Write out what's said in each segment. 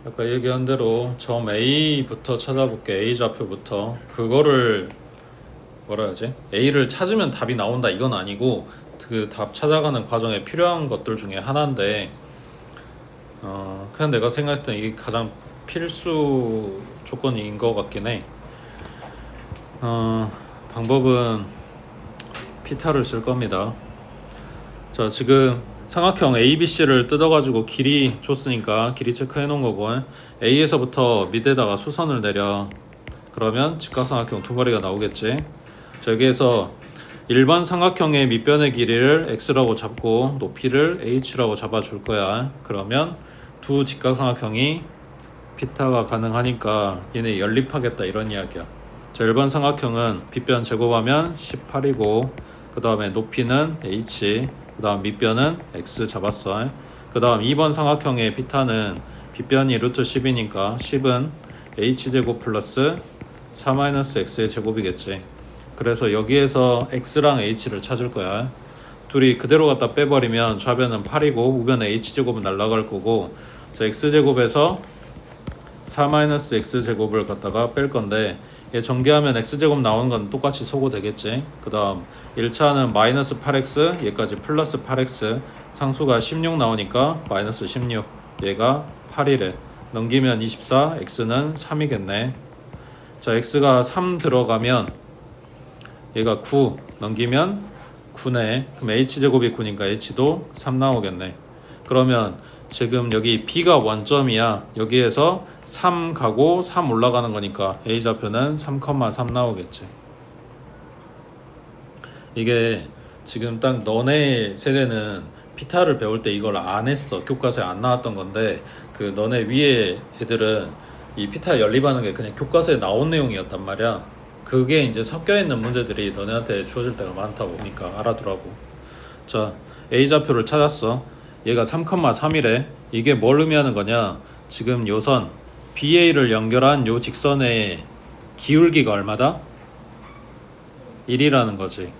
아까 얘기한 대로 점 A부터 찾아볼게. A 좌표부터. 그거를 뭐라 해야지? A를 찾으면 답이 나온다 이건 아니고 그 답 찾아가는 과정에 필요한 것들 중에 하나인데 그냥 내가 생각했을 때 이게 가장 필수 조건인 것 같긴 해. 방법은 피타를 쓸 겁니다. 자, 지금 삼각형 ABC를 뜯어가지고 길이 줬으니까 길이 체크해 놓은 거고, A에서부터 밑에다가 수선을 내려. 그러면 직각삼각형 두 마리가 나오겠지. 자, 여기에서 일반 삼각형의 밑변의 길이를 x라고 잡고 높이를 h라고 잡아줄 거야. 그러면 두 직각삼각형이 피타가 가능하니까 얘네 연립하겠다 이런 이야기야. 자, 일반 삼각형은 빗변 제곱하면 18이고 그 다음에 높이는 h, 그 다음 밑변은 x 잡았어. 그 다음 2번 삼각형의 피타는 빗변이 루트 10이니까 10은 h제곱 플러스 4-x의 제곱이겠지. 그래서 여기에서 x랑 h를 찾을 거야. 둘이 그대로 갖다 빼버리면 좌변은 8이고 우변의 h제곱은 날라갈 거고, 자, x제곱에서 4-x제곱을 갖다가 뺄 건데, 얘 전개하면 x제곱 나오는 건 똑같이 소거 되겠지. 그 다음 1차는 마이너스 8x, 얘까지 플러스 8x, 상수가 16 나오니까 마이너스 16, 얘가 8이래. 넘기면 24, x는 3이겠네. 자, x가 3 들어가면 얘가 9, 넘기면 9네. 그럼 h제곱이 9니까 h도 3 나오겠네. 그러면 지금 여기 b가 원점이야. 여기에서 3 가고 3 올라가는 거니까 a좌표는 3,3 나오겠지. 이게 지금 딱 너네 세대는 피타를 배울 때 이걸 안 했어. 교과서에 안 나왔던 건데, 그 너네 위에 애들은 이 피타 연립하는 게 그냥 교과서에 나온 내용이었단 말이야. 그게 이제 섞여 있는 문제들이 너네한테 주어질 때가 많다 보니까 알아두라고. 자, a좌표를 찾았어. 얘가 3,3이래. 이게 뭘 의미하는 거냐? 지금 요선 BA를 연결한 요 직선의 기울기가 얼마다? 1이라는 거지.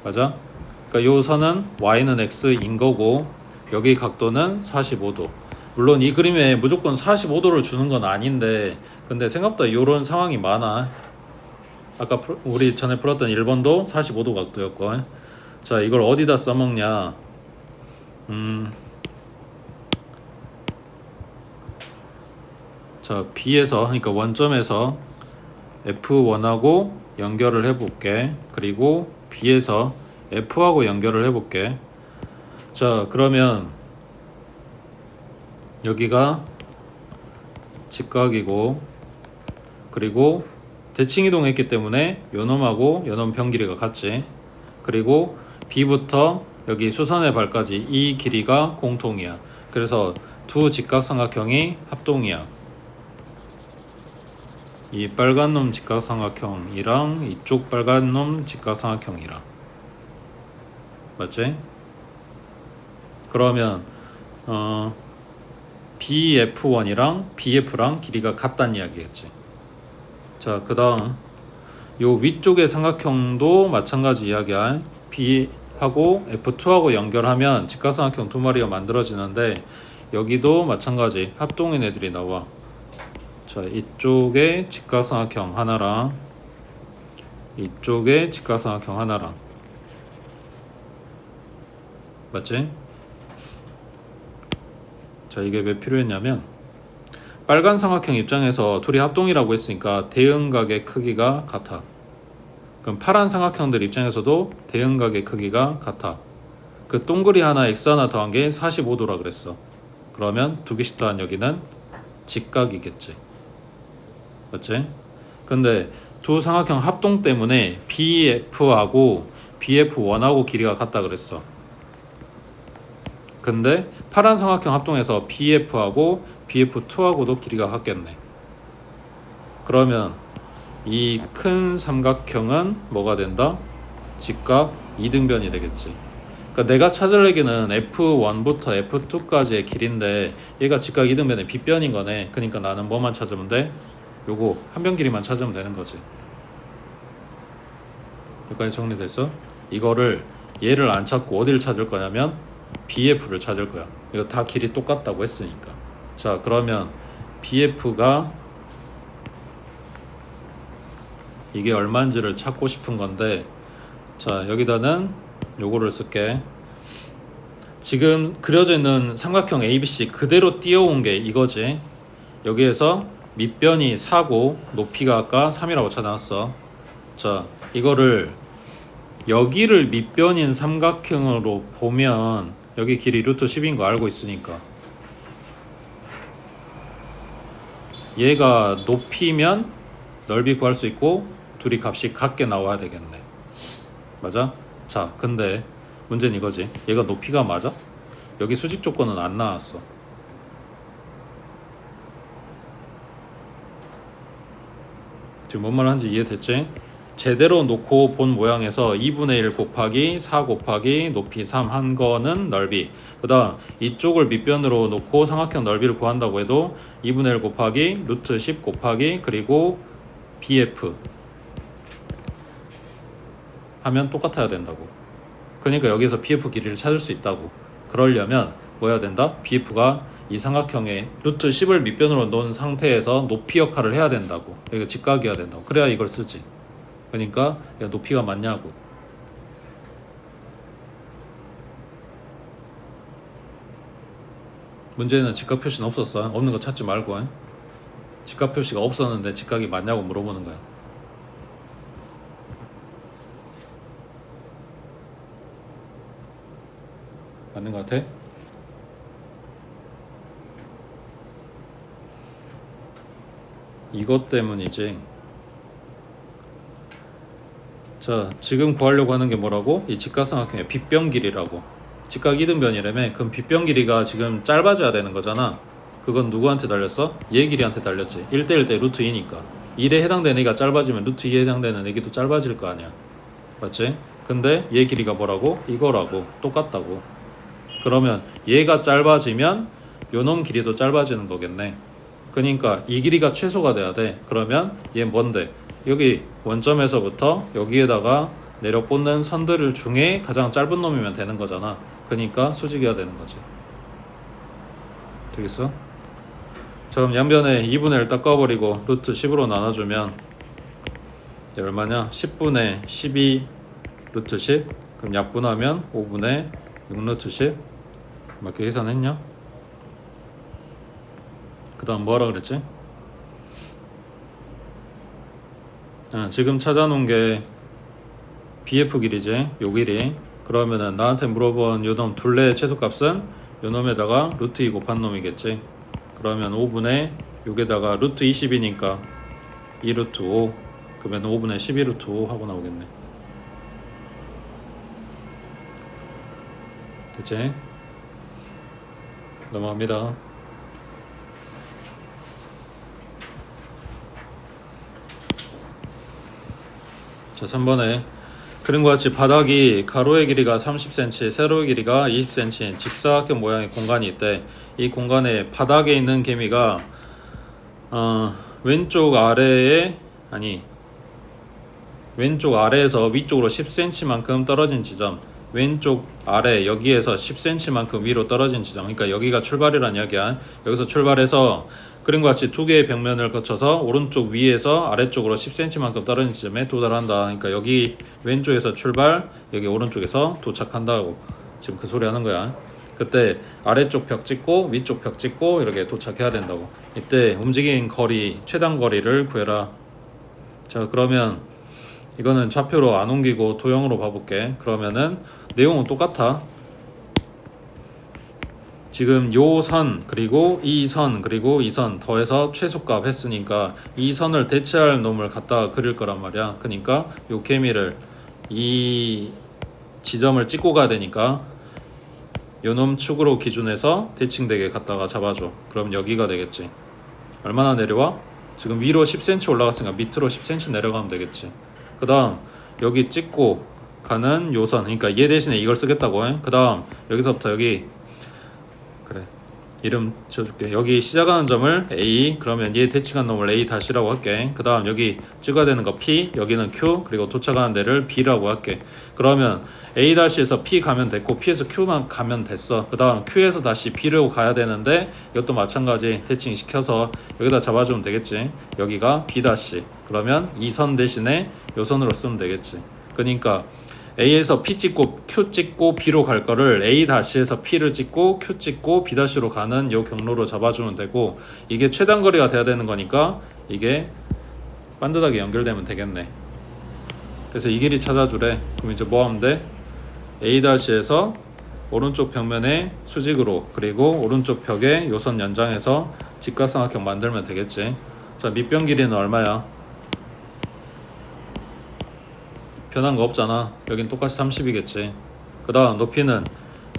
맞아? 그러니까 요 선은 y는 x인 거고 여기 각도는 45도. 물론 이 그림에 무조건 45도를 주는 건 아닌데, 근데 생각보다 요런 상황이 많아. 아까 우리 전에 풀었던 1번도 45도 각도였고. 자, 이걸 어디다 써먹냐? 자, B에서, 그러니까 원점에서 F1하고 연결을 해볼게. 그리고 B에서 F하고 연결을 해볼게. 자, 그러면 여기가 직각이고, 그리고 대칭이동 했기 때문에 요놈하고 요놈 변 길이가 같지. 그리고 B부터 여기 수선의 발까지 이 길이가 공통이야. 그래서 두 직각삼각형이 합동이야. 이 빨간 놈 직각삼각형이랑 이쪽 빨간 놈 직각삼각형이랑. 맞지? 그러면 BF1이랑 BF랑 길이가 같다는 이야기겠지. 자, 그 다음 요 위쪽의 삼각형도 마찬가지 이야기야. B하고 F2하고 연결하면 직각삼각형 두 마리가 만들어지는데, 여기도 마찬가지 합동인 애들이 나와. 자, 이쪽에 직각삼각형 하나랑 이쪽에 직각삼각형 하나랑. 맞지? 자, 이게 왜 필요했냐면 빨간 삼각형 입장에서 둘이 합동이라고 했으니까 대응각의 크기가 같아. 그럼 파란 삼각형들 입장에서도 대응각의 크기가 같아. 그 동그리 하나 x 하나 더한 게 45도라 그랬어. 그러면 두 개씩 더한 여기는 직각이겠지. 맞지? 근데 두 삼각형 합동 때문에 BF하고 BF1하고 길이가 같다 그랬어. 근데 파란 삼각형 합동해서 BF하고 BF2하고도 길이가 같겠네. 그러면 이 큰 삼각형은 뭐가 된다? 직각 이등변이 되겠지. 그러니까 내가 찾을 얘기는 F1부터 F2까지의 길인데 얘가 직각 이등변의 빗변인 거네. 그러니까 나는 뭐만 찾으면 돼? 요거 한 변 길이만 찾으면 되는 거지. 여기까지 정리됐어? 이거를 얘를 안 찾고 어디를 찾을 거냐면 BF를 찾을 거야. 이거 다 길이 똑같다고 했으니까. 자, 그러면 BF가 이게 얼마인지를 찾고 싶은 건데, 자, 여기다는 요거를 쓸게. 지금 그려져 있는 삼각형 ABC 그대로 띄워온 게 이거지. 여기에서 밑변이 4고 높이가 아까 3이라고 찾아놨어. 자, 이거를 여기를 밑변인 삼각형으로 보면 여기 길이 루트 10인 거 알고 있으니까 얘가 높이면 넓이 구할 수 있고 둘이 값이 같게 나와야 되겠네. 맞아? 자, 근데 문제는 이거지. 얘가 높이가 맞아? 여기 수직 조건은 안 나왔어. 지금 뭔 말 하는지 이해됐지? 제대로 놓고 본 모양에서 2분의 1 곱하기 4 곱하기 높이 3 한 거는 넓이. 그 다음 이쪽을 밑변으로 놓고 삼각형 넓이를 구한다고 해도 2분의 1 곱하기 루트 10 곱하기 그리고 BF 하면 똑같아야 된다고. 그러니까 여기서 BF 길이를 찾을 수 있다고. 그러려면 뭐 해야 된다? BF가 이 삼각형의 루트 10을 밑변으로 놓은 상태에서 높이 역할을 해야 된다고. 여기가 직각이어야 된다고. 그래야 이걸 쓰지. 그러니까 야, 높이가 맞냐고. 문제는 직각 표시는 없었어. 없는 거 찾지 말고. 직각 표시가 없었는데 직각이 맞냐고 물어보는 거야. 맞는 거 같아? 이것 때문이지. 자, 지금 구하려고 하는 게 뭐라고? 이 직각삼각형의 빗변 길이라고. 직각 이등변이라며. 그럼 빗변 길이가 지금 짧아져야 되는 거잖아. 그건 누구한테 달렸어? 얘 길이한테 달렸지. 1대1 대 루트 2니까 1에 해당되는 애가 짧아지면 루트 2에 해당되는 애기도 짧아질 거 아니야. 맞지? 근데 얘 길이가 뭐라고? 이거라고. 똑같다고. 그러면 얘가 짧아지면 요놈 길이도 짧아지는 거겠네. 그러니까 이 길이가 최소가 돼야 돼. 그러면 얘 뭔데? 여기 원점에서부터 여기에다가 내려 꽂는 선들 중에 가장 짧은 놈이면 되는 거잖아. 그러니까 수직이어야 되는 거지. 되겠어? 자, 그럼 양변에 2분의 1 닦아버리고 루트 10으로 나눠주면 얼마냐? 10분의 12 루트 10. 그럼 약분하면 5분의 6 루트 10. 맞게 계산했냐? 그 다음 뭐하라 그랬지? 지금 찾아놓은 게 BF 길이지. 요 길이. 그러면은 나한테 물어본 요놈 둘레의 최소값은 요놈에다가 루트 2 곱한 놈이겠지. 그러면 5분의 6에다가 루트 20이니까 2 루트 5. 그러면 5분의 12 루트 5 하고 나오겠네. 됐지? 넘어갑니다. 자, 3번에 그림과 같이 바닥이 가로의 길이가 30cm, 세로의 길이가 20cm인 직사각형 모양의 공간이 있대. 이 공간에 바닥에 있는 개미가 왼쪽 아래에서 위쪽으로 10cm만큼 떨어진 지점, 왼쪽 아래 여기에서 10cm만큼 위로 떨어진 지점. 그러니까 여기가 출발이란 이야기야. 여기서 출발해서 그림과 같이 두 개의 벽면을 거쳐서 오른쪽 위에서 아래쪽으로 10cm만큼 떨어진 지점에 도달한다. 그러니까 여기 왼쪽에서 출발, 여기 오른쪽에서 도착한다고 지금 그 소리 하는 거야. 그때 아래쪽 벽 찍고 위쪽 벽 찍고 이렇게 도착해야 된다고. 이때 움직인 거리, 최단 거리를 구해라. 자, 그러면 이거는 좌표로 안 옮기고 도형으로 봐볼게. 그러면은 내용은 똑같아. 지금 요 선 그리고 이 선 그리고 이 선 더해서 최소값 했으니까 이 선을 대체할 놈을 갖다가 그릴 거란 말이야. 그러니까 요 개미를 이 지점을 찍고 가야 되니까 요 놈 축으로 기준해서 대칭되게 갖다가 잡아줘. 그럼 여기가 되겠지. 얼마나 내려와? 지금 위로 10cm 올라갔으니까 밑으로 10cm 내려가면 되겠지. 그 다음 여기 찍고 가는 요 선, 그러니까 얘 대신에 이걸 쓰겠다고 해. 그 다음 여기서부터 여기, 그래, 이름 지어줄게. 여기 시작하는 점을 A, 그러면 얘 대칭한 놈을 A 다시라고 할게. 그 다음 여기 찍어야 되는 거 P, 여기는 Q, 그리고 도착하는 데를 B라고 할게. 그러면 A 다시에서 P 가면 됐고 P에서 Q만 가면 됐어. 그 다음 Q에서 다시 B로 가야 되는데 이것도 마찬가지 대칭 시켜서 여기다 잡아주면 되겠지. 여기가 B 다시. 그러면 이 선 대신에 요 선으로 쓰면 되겠지. 그러니까 A에서 P 찍고 Q 찍고 B로 갈 거를 A 다시에서 P를 찍고 Q 찍고 B 다시로 가는 요 경로로 잡아주면 되고, 이게 최단 거리가 돼야 되는 거니까 이게 반듯하게 연결되면 되겠네. 그래서 이 길이 찾아주래. 그럼 이제 뭐 하면 돼? A 다시에서 오른쪽 벽면에 수직으로, 그리고 오른쪽 벽에 요선 연장해서 직각삼각형 만들면 되겠지. 자, 밑변 길이는 얼마야? 변한 거 없잖아. 여긴 똑같이 30이겠지. 그 다음 높이는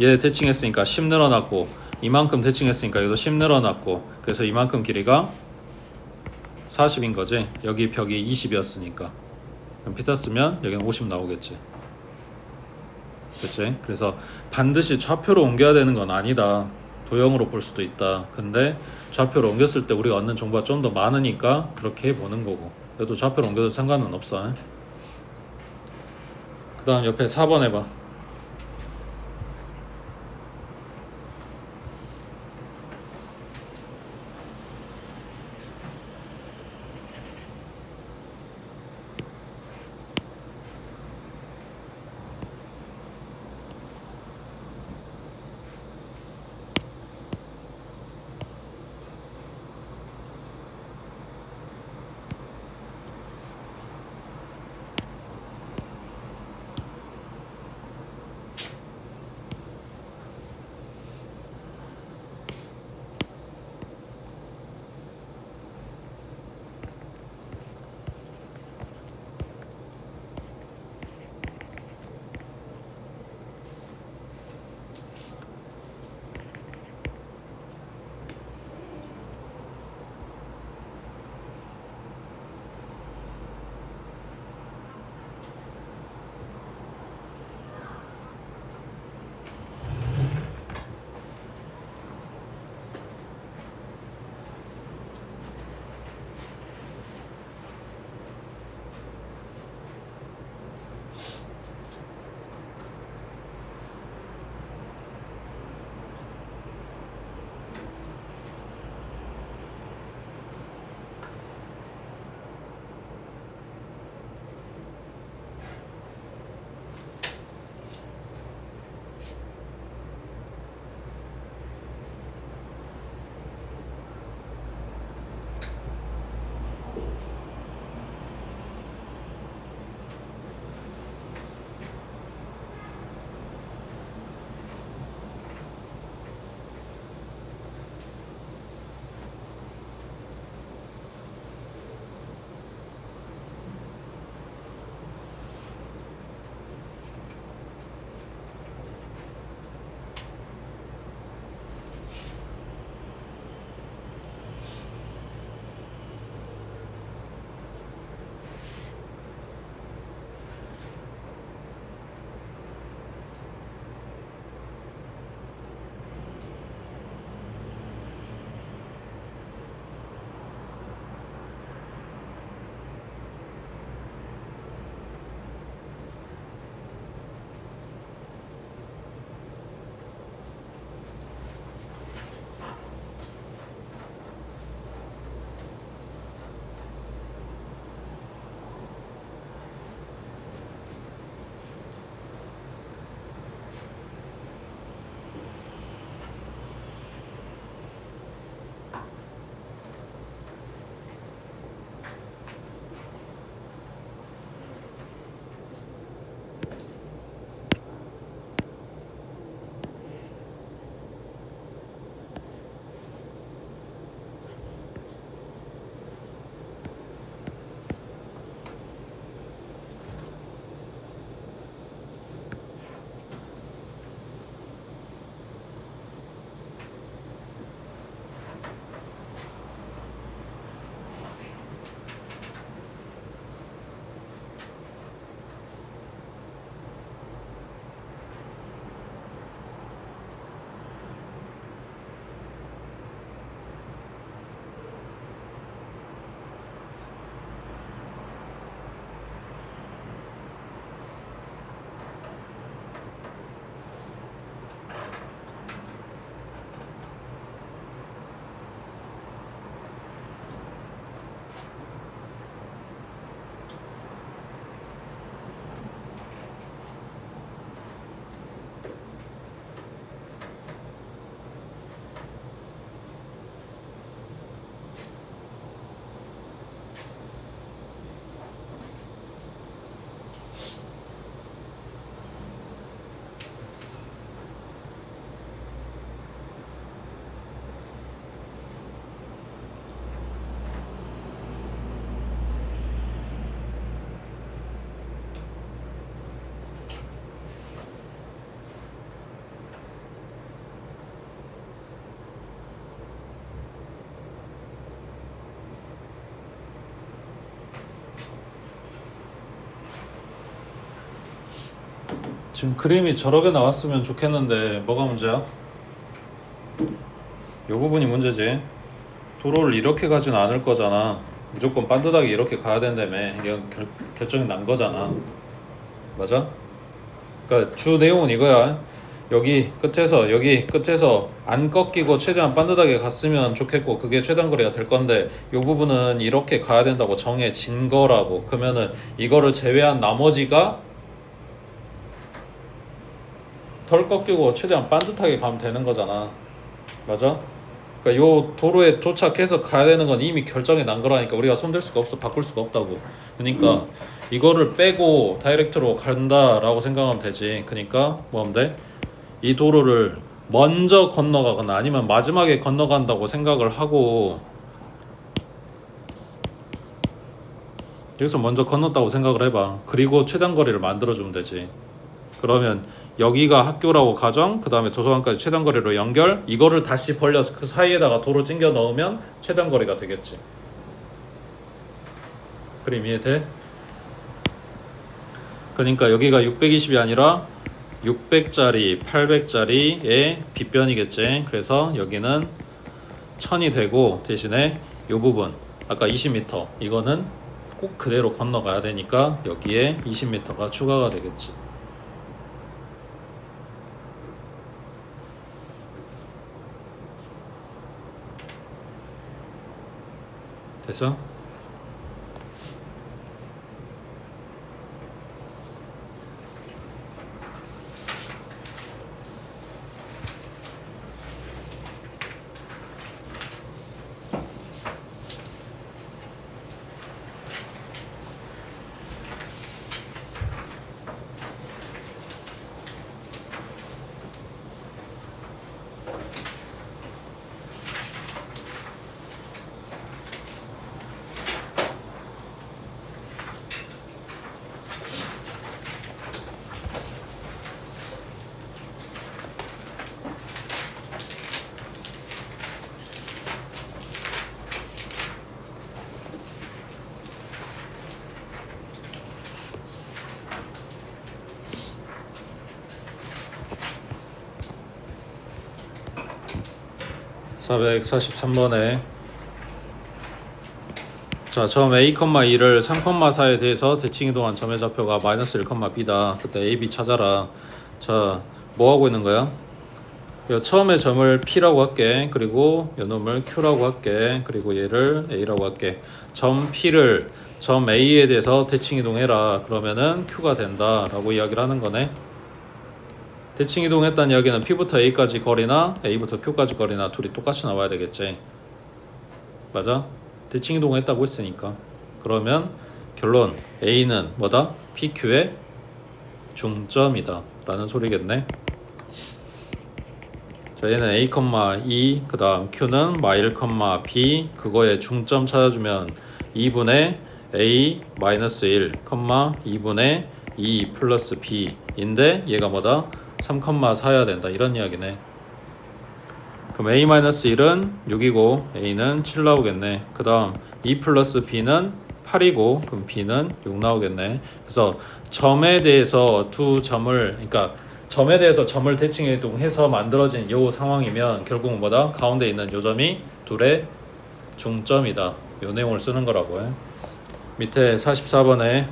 얘 대칭했으니까 10 늘어났고, 이만큼 대칭했으니까 여기도 10 늘어났고, 그래서 이만큼 길이가 40인 거지. 여기 벽이 20이었으니까 그럼 피타 쓰면 여기는 50 나오겠지. 그치? 그래서 반드시 좌표로 옮겨야 되는 건 아니다. 도형으로 볼 수도 있다. 근데 좌표로 옮겼을 때 우리가 얻는 정보가 좀 더 많으니까 그렇게 해보는 거고, 그래도 좌표로 옮겨도 상관은 없어. 그 다음 옆에 4번 해봐. 지금 그림이 저렇게 나왔으면 좋겠는데 뭐가 문제야? 요 부분이 문제지. 도로를 이렇게 가진 않을 거잖아. 무조건 반듯하게 이렇게 가야 된다며. 이게 결정이 난 거잖아. 맞아? 그러니까 주 내용은 이거야. 여기 끝에서 안 꺾이고 최대한 반듯하게 갔으면 좋겠고 그게 최단 거리가 될 건데 이 부분은 이렇게 가야 된다고 정해진 거라고. 그러면은 이거를 제외한 나머지가 덜 꺾이고 최대한 반듯하게 가면 되는 거잖아. 맞아? 그러니까 요 도로에 도착해서 가야 되는 건 이미 결정이 난 거라니까 우리가 손댈 수가 없어. 바꿀 수가 없다고. 그러니까 이거를 빼고 다이렉트로 간다라고 생각하면 되지. 그러니까 뭐 하면 돼? 이 도로를 먼저 건너가거나 아니면 마지막에 건너간다고 생각을 하고 여기서 먼저 건넜다고 생각을 해봐. 그리고 최단 거리를 만들어주면 되지. 그러면 여기가 학교라고 가정, 그 다음에 도서관까지 최단 거리로 연결, 이거를 다시 벌려서 그 사이에다가 도로 찡겨 넣으면 최단 거리가 되겠지. 그림 이해돼? 그러니까 여기가 620이 아니라 600짜리, 800짜리의 빗변이겠지. 그래서 여기는 1000이 되고 대신에 이 부분 아까 20m 이거는 꼭 그대로 건너가야 되니까 여기에 20m가 추가가 되겠지. 됐어? 443번에 자, 점 A, 2를 3,4에 대해서 대칭이동한 점의 좌표가 마이너스 1,b다. 그때 A, B 찾아라. 자, 뭐 하고 있는 거야? 처음에 점을 P라고 할게. 그리고 요놈을 Q라고 할게. 그리고 얘를 A라고 할게. 점 P를 점 A에 대해서 대칭이동해라. 그러면은 Q가 된다 라고 이야기를 하는 거네. 대칭이동했다는 이야기는 P부터 A까지 거리나 A부터 Q까지 거리나 둘이 똑같이 나와야 되겠지. 맞아? 대칭이동했다고 했으니까. 그러면 결론 A는 뭐다? PQ의 중점이다 라는 소리겠네. 자, 얘는 A, 2, 그 다음 Q는 마일, B 그거의 중점 찾아주면 2분의 A-1, 2분의 2 플러스 B인데 얘가 뭐다? 3,4야 된다 이런 이야기네. 그럼 A-1은 6이고 A는 7 나오겠네. 그 다음 2 플러스 B는 8이고 그럼 B는 6 나오겠네. 그래서 점에 대해서 두 점을 그러니까 점에 대해서 점을 대칭이동해서 만들어진 이 상황이면 결국은 뭐다? 가운데 있는 이 점이 둘의 중점이다. 이 내용을 쓰는 거라고 해. 밑에 44번에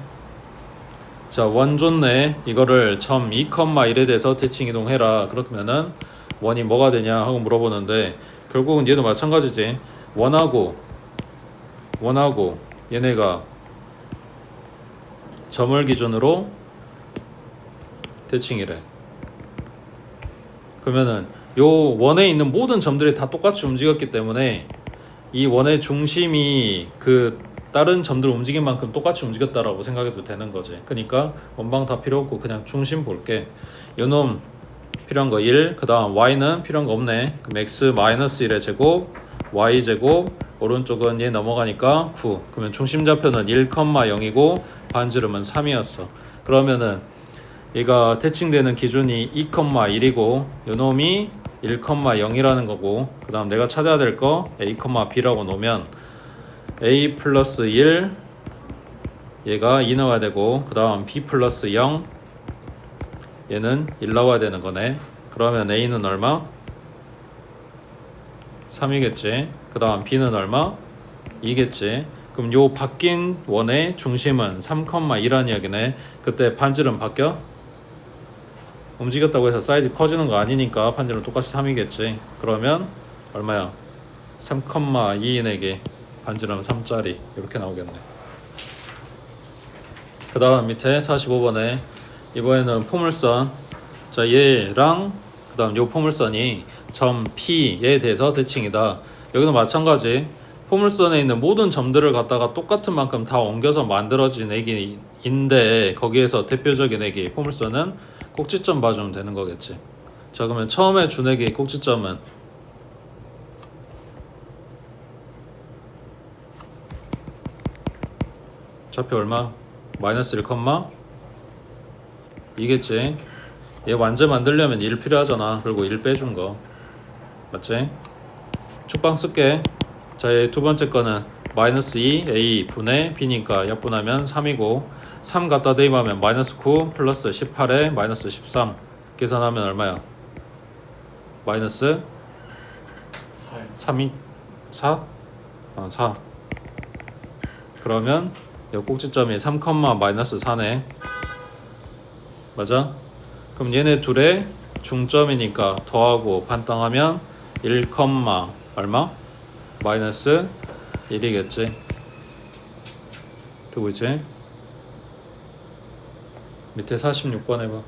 자, 원존내 이거를 점 2,1에 대해서 대칭이동해라. 그러면은 원이 뭐가 되냐 하고 물어보는데 결국은 얘도 마찬가지지. 원하고 얘네가 점을 기준으로 대칭이래. 그러면은 요 원에 있는 모든 점들이 다 똑같이 움직였기 때문에 이 원의 중심이 그 다른 점들 움직인 만큼 똑같이 움직였다라고 생각해도 되는 거지. 그러니까 원방 다 필요 없고 그냥 중심 볼게. 요놈 필요한 거 1, 그 다음 y는 필요한 거 없네. 그럼 x-1의 제곱, y 제곱, 오른쪽은 얘 넘어가니까 9. 그러면 중심 좌표는 1,0이고 반지름은 3이었어. 그러면은 얘가 대칭되는 기준이 2,1이고 요놈이 1,0이라는 거고 그 다음 내가 찾아야 될 거 a, b라고 놓으면 a 플러스 1 얘가 2 나와야 되고 그 다음 b 플러스 0 얘는 1 나와야 되는 거네. 그러면 A는 얼마? 3이겠지. 그 다음 B는 얼마? 2겠지. 그럼 요 바뀐 원의 중심은 3,2란 이야기네. 그때 반지름 바뀌어? 움직였다고 해서 사이즈 커지는 거 아니니까 반지름 똑같이 3이겠지. 그러면 얼마야? 3,2인에게 반지름 3짜리 이렇게 나오겠네. 그 다음 밑에 45번에 이번에는 포물선. 자, 얘랑 그 다음 요 포물선이 점 P에 대해서 대칭이다. 여기도 마찬가지. 포물선에 있는 모든 점들을 갖다가 똑같은 만큼 다 옮겨서 만들어진 액인데 거기에서 대표적인 액이 포물선은 꼭지점 봐주면 되는 거겠지. 자, 그러면 처음에 준 액의 꼭지점은 좌표 얼마? 마이너스 1, 이겠지. 얘 완전 만들려면 1 필요하잖아. 그리고 1 빼준 거 맞지? 축방 쓸게. 자, 얘 두 번째 거는 마이너스 2 A 분의 B니까 약분하면 3이고 3 갖다 대입하면 마이너스 9 플러스 18에 마이너스 13 계산하면 얼마야? 마이너스 3이 4? 4. 그러면 이 꼭지점이 3, 마이너스 4네. 맞아? 그럼 얘네 둘의 중점이니까 더하고 반땅하면 1, 얼마? 마이너스 1이겠지. 되고 있지? 밑에 46번 해봐.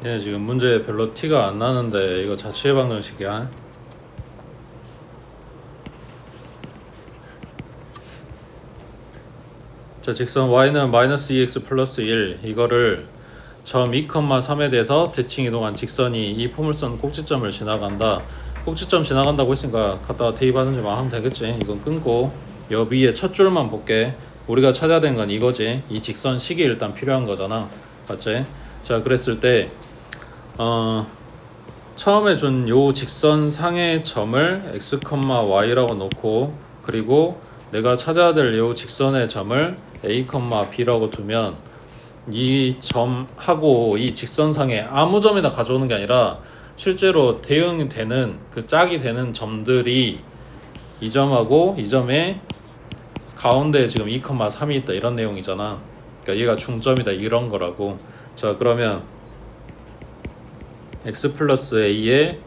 예, 지금 문제 별로 티가 안 나는데 이거 자취의 방정식이야. 자, 직선 y는 마이너스 2x 플러스 1 이거를 점 2,3에 대해서 대칭 이동한 직선이 이 포물선 꼭지점을 지나간다. 꼭지점 지나간다고 했으니까 갖다가 대입하는 줄만 하면 되겠지. 이건 끊고 여 위에 첫 줄만 볼게. 우리가 찾아야 되는 건 이거지. 이 직선식이 일단 필요한 거잖아. 맞지? 자, 그랬을 때 처음에 준 요 직선상의 점을 x, y라고 놓고 그리고 내가 찾아야 될 요 직선의 점을 a, b라고 두면 이 점하고 이 직선상에 아무 점이나 가져오는 게 아니라 실제로 대응이 되는 그 짝이 되는 점들이 이 점하고 이 점의 가운데 지금 2,3이 있다 이런 내용이잖아. 그러니까 얘가 중점이다 이런 거라고. 자 그러면 x 플러스 a의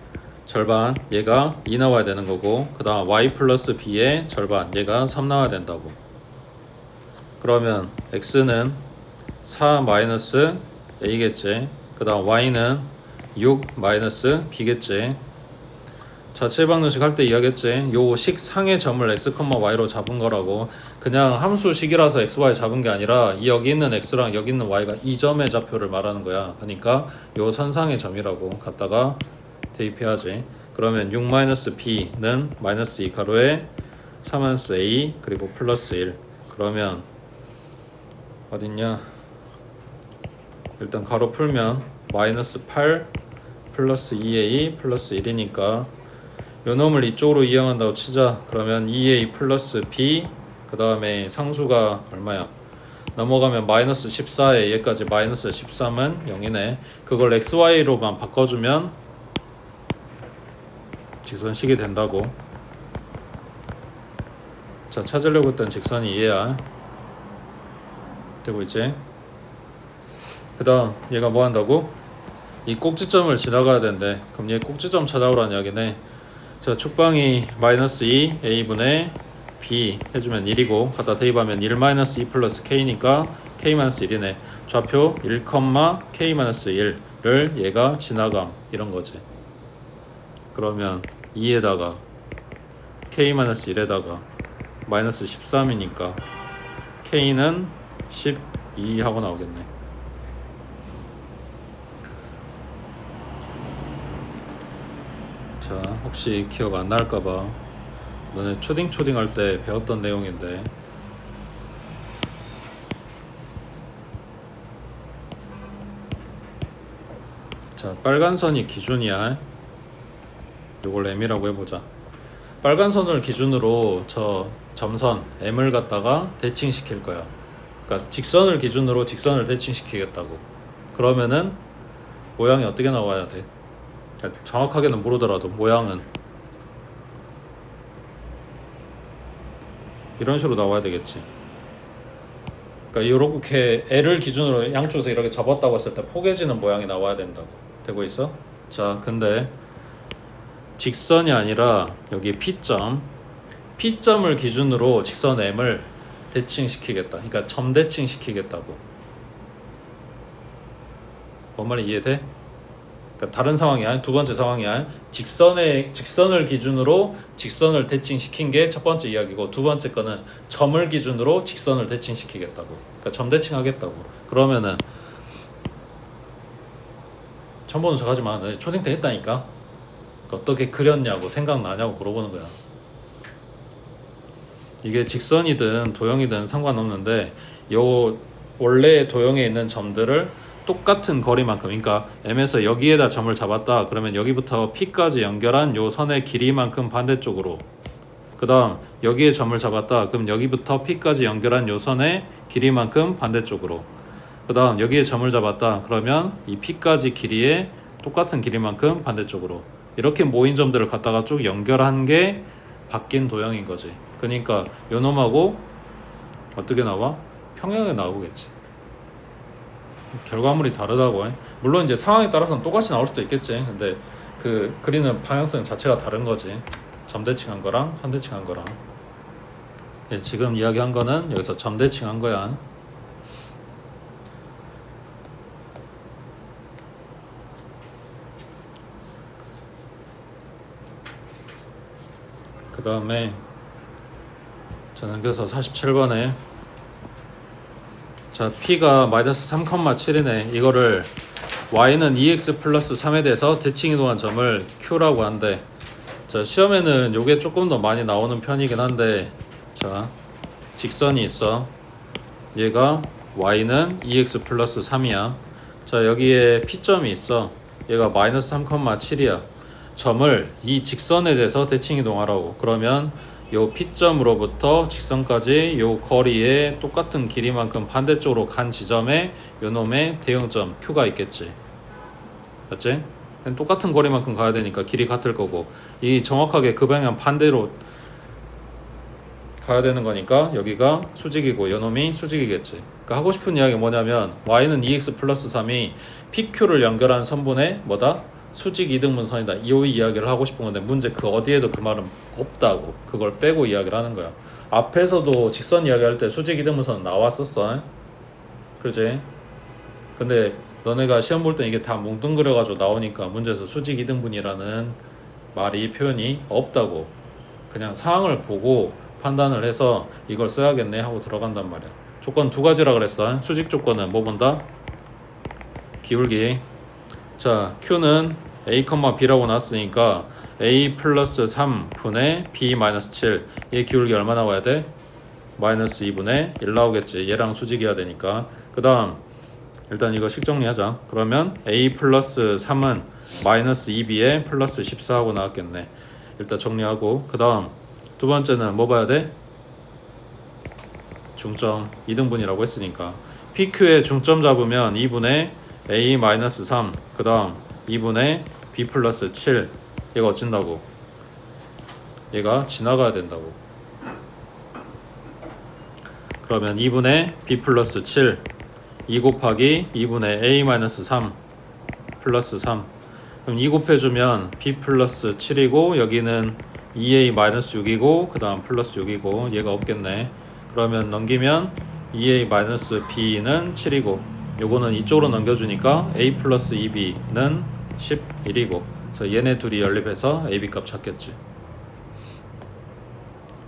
절반 얘가 2 나와야 되는 거고, 그 다음 y 플러스 b의 절반 얘가 3 나와야 된다고. 그러면 x는 4 마이너스 a겠지. 그 다음 y는 6 마이너스 b겠지. 자체 방정식 할 때 이야기했지. 요 식상의 점을 x, y로 잡은 거라고. 그냥 함수식이라서 x, y 잡은 게 아니라 여기 있는 x랑 여기 있는 y가 이 점의 좌표를 말하는 거야. 그러니까 요 선상의 점이라고 갖다가 대입해야지. 그러면 6 마이너스 b는 마이너스 2 가로에 4 마이너스 a 그리고 플러스 1. 그러면 어딨냐? 일단 가로 풀면 마이너스 8 플러스 2a 플러스 1이니까 요 놈을 이쪽으로 이용한다고 치자. 그러면 2a 플러스 b 그 다음에 상수가 얼마야? 넘어가면 마이너스 14에 얘까지 마이너스 13은 0이네. 그걸 xy로만 바꿔주면 직선식이 된다고. 자 찾으려고 했던 직선이 얘야. 되고 있지? 그 다음 얘가 뭐 한다고? 이 꼭지점을 지나가야 된대. 그럼 얘 꼭지점 찾아오라는 이야기네. 자 축방이 마이너스 2 a분의 b 해주면 1이고 갖다 대입하면 1 마이너스 2 플러스 k니까 k 마이너스 1이네. 좌표 1, k 마이너스 1를 얘가 지나감 이런 거지. 그러면 2에다가 k 마이너스 1에다가 마이너스 13이니까 k는 12 하고 나오겠네. 자 혹시 기억 안 날까봐 너네 초딩 할 때 배웠던 내용인데, 자 빨간 선이 기준이야. 요걸 m이라고 해보자. 빨간 선을 기준으로 저 점선 m을 갖다가 대칭시킬 거야. 그러니까 직선을 기준으로 직선을 대칭시키겠다고. 그러면은 모양이 어떻게 나와야 돼? 정확하게는 모르더라도 모양은 이런 식으로 나와야 되겠지. 그러니까 이렇게 L을 기준으로 양쪽에서 이렇게 접었다고 했을 때 포개지는 모양이 나와야 된다고. 되고 있어? 자 근데 직선이 아니라 여기 P점을 기준으로 직선 M을 대칭시키겠다. 그러니까 점 대칭시키겠다고. 뭔 말이 이해돼? 그러니까 다른 상황이야. 두 번째 상황이야. 직선을 기준으로 직선을 대칭시킨 게 첫 번째 이야기고, 두 번째 거는 점을 기준으로 직선을 대칭시키겠다고. 그러니까 점 대칭하겠다고. 그러면은 점 보는 척 하지 마. 너 초딩 때 했다니까. 어떻게 그렸냐고 생각나냐고 물어보는 거야. 이게 직선이든 도형이든 상관없는데 요 원래 도형에 있는 점들을 똑같은 거리만큼, 그러니까 M에서 여기에다 점을 잡았다 그러면 여기부터 P까지 연결한 요 선의 길이만큼 반대쪽으로, 그 다음 여기에 점을 잡았다 그럼 여기부터 P까지 연결한 요 선의 길이만큼 반대쪽으로, 그 다음 여기에 점을 잡았다 그러면 이 P까지 길이의 똑같은 길이만큼 반대쪽으로, 이렇게 모인 점들을 갖다가 쭉 연결한 게 바뀐 도형인 거지. 그러니까 요 놈하고 어떻게 나와? 평행하게 나오겠지. 결과물이 다르다고 해. 물론 이제 상황에 따라서는 똑같이 나올 수도 있겠지. 근데 그 그리는 방향성 자체가 다른 거지. 점 대칭한 거랑 선 대칭한 거랑. 예, 지금 이야기한 거는 여기서 점 대칭한 거야. 그 다음에 전환교사 47번에 자 P가 마이너스 3,7이네. 이거를 Y는 2x 플러스 3에 대해서 대칭 이동한 점을 Q라고 한대. 자 시험에는 요게 조금 더 많이 나오는 편이긴 한데, 자 직선이 있어. 얘가 Y는 2x 플러스 3이야. 자 여기에 P점이 있어. 얘가 마이너스 3,7이야. 점을 이 직선에 대해서 대칭 이동하라고. 그러면 요 P점으로부터 직선까지 요 거리의 똑같은 길이만큼 반대쪽으로 간 지점에 요 놈의 대응점 Q가 있겠지. 맞지? 똑같은 거리만큼 가야 되니까 길이 같을 거고, 이 정확하게 그 방향 반대로 가야 되는 거니까 여기가 수직이고 요놈이 수직이겠지. 그러니까 하고 싶은 이야기가 뭐냐면 y는 2x 플러스 3이 PQ를 연결한 선분의 뭐다? 수직 이등분선이다. 이 이야기를 하고 싶은 건데, 문제 그 어디에도 그 말은 없다고. 그걸 빼고 이야기를 하는 거야. 앞에서도 직선 이야기할 때 수직 이등분선 나왔었어. 그지? 근데 너네가 시험 볼 때 이게 다 뭉뚱그려가지고 나오니까 문제에서 수직 이등분이라는 말이 표현이 없다고. 그냥 상황을 보고 판단을 해서 이걸 써야겠네 하고 들어간단 말이야. 조건 두 가지라 그랬어. 수직 조건은 뭐 본다? 기울기. 자, Q는 A, B라고 나왔으니까 A 플러스 3분의 B 마이너스 7. 얘 기울기 얼마 나와야 돼? 마이너스 2분의 1 나오겠지. 얘랑 수직이어야 되니까. 그 다음 일단 이거 식 정리하자. 그러면 A 플러스 3은 마이너스 2B에 플러스 14 하고 나왔겠네. 일단 정리하고, 그 다음 두 번째는 뭐 봐야 돼? 중점 이등분이라고 했으니까 PQ의 중점 잡으면 2분의 A 마이너스 3, 그 다음 2분의 B 플러스 7. 얘가 어찐다고? 얘가 지나가야 된다고. 그러면 2분의 B 플러스 7, 2 곱하기 2분의 A 마이너스 3 플러스 3. 그럼 2 곱해주면 B 플러스 7이고 여기는 2A 마이너스 6이고 그 다음 플러스 6이고 얘가 없겠네. 그러면 넘기면 2A 마이너스 B는 7이고 요거는 이쪽으로 넘겨주니까 A 플러스 2B는 11이고, 그래서 얘네 둘이 연립해서 AB 값 찾겠지.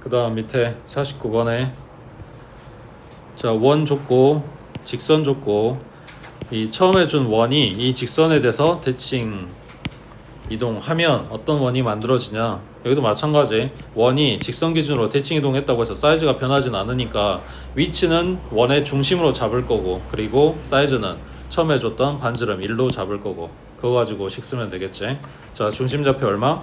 그 다음 밑에 49번에 자, 원 줬고 직선 줬고, 이 처음에 준 원이 이 직선에 대해서 대칭 이동하면 어떤 원이 만들어지냐. 여기도 마찬가지. 원이 직선 기준으로 대칭 이동했다고 해서 사이즈가 변하진 않으니까 위치는 원의 중심으로 잡을 거고, 그리고 사이즈는 처음에 줬던 반지름 1로 잡을 거고, 그거 가지고 식 쓰면 되겠지. 자, 중심좌표 얼마?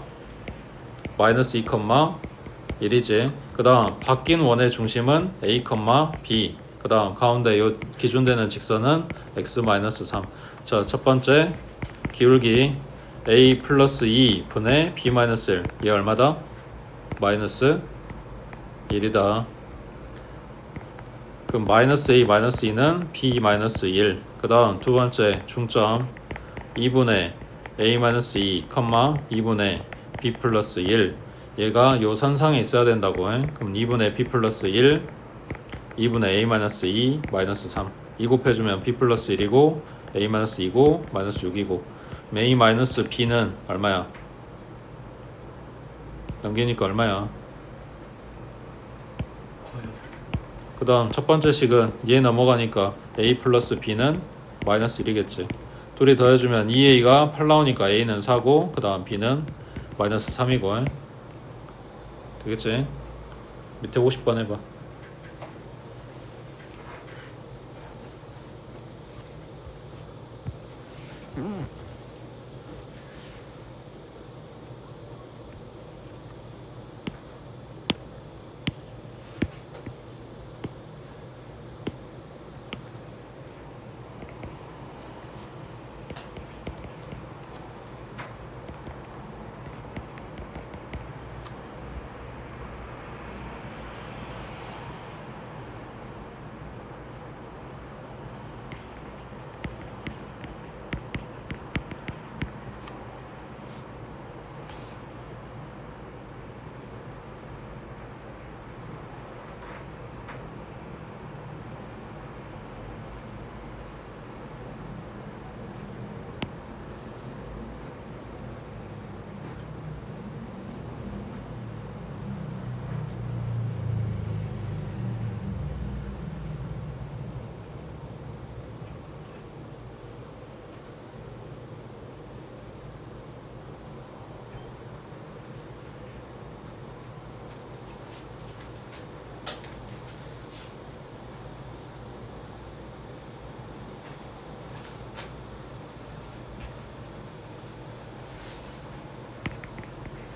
마이너스 2,1이지. 그 다음 바뀐 원의 중심은 A, B. 그 다음 가운데 요 기준되는 직선은 x-3. 자, 첫 번째 기울기 A 플러스 2 분의 B 마이너스 1. 얘 얼마다? 마이너스 1이다. 그럼 마이너스 A 마이너스 2는 B 마이너스 1. 그 다음 두 번째 중점 2분의 A 마이너스 2, 2분의 B 플러스 1. 얘가 요 선상에 있어야 된다고. 그럼 2분의 B 플러스 1, 2분의 A 마이너스 2, 마이너스 3. 2 곱해주면 B 플러스 1이고 A 마이너스 2고 마이너스 6이고, A 마이너스 B는 얼마야? 넘기니까 얼마야? 그 다음 첫 번째 식은 얘 넘어가니까 A 플러스 B는 마이너스 1이겠지. 둘이 더해주면 2A가 8 나오니까 A는 4고 그 다음 B는 마이너스 3이고. 되겠지? 밑에 50번 해봐.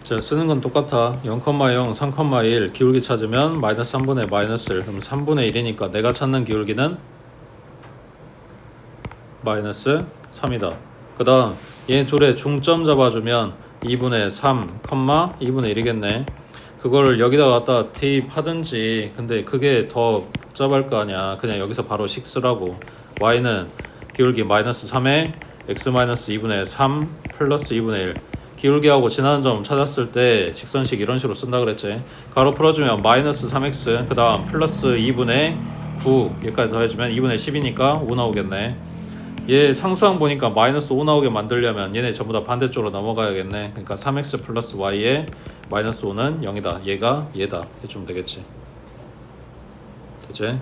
자, 쓰는 건 똑같아. 0,0, 3,1 기울기 찾으면 마이너스 3분의 마이너스 1. 그럼 3분의 1이니까 내가 찾는 기울기는 마이너스 3이다. 그 다음 얘 둘의 중점 잡아주면 2분의 3, 2분의 1이겠네. 그거를 여기다 갖다 대입하든지, 근데 그게 더 복잡할 거 아니야. 그냥 여기서 바로 식 쓰라고. y는 기울기 마이너스 3에 x 마이너스 2분의 3 플러스 2분의 1. 기울기하고 지나는 점 찾았을 때 직선식 이런 식으로 쓴다 그랬지. 가로 풀어주면 마이너스 3x 그 다음 플러스 2분의 9 여기까지 더해주면 2분의 10이니까 5 나오겠네. 얘 상수항 보니까 마이너스 5 나오게 만들려면 얘네 전부 다 반대쪽으로 넘어가야겠네. 그러니까 3x 플러스 y에 마이너스 5는 0이다. 얘가 얘다 해주면 되겠지. 그치?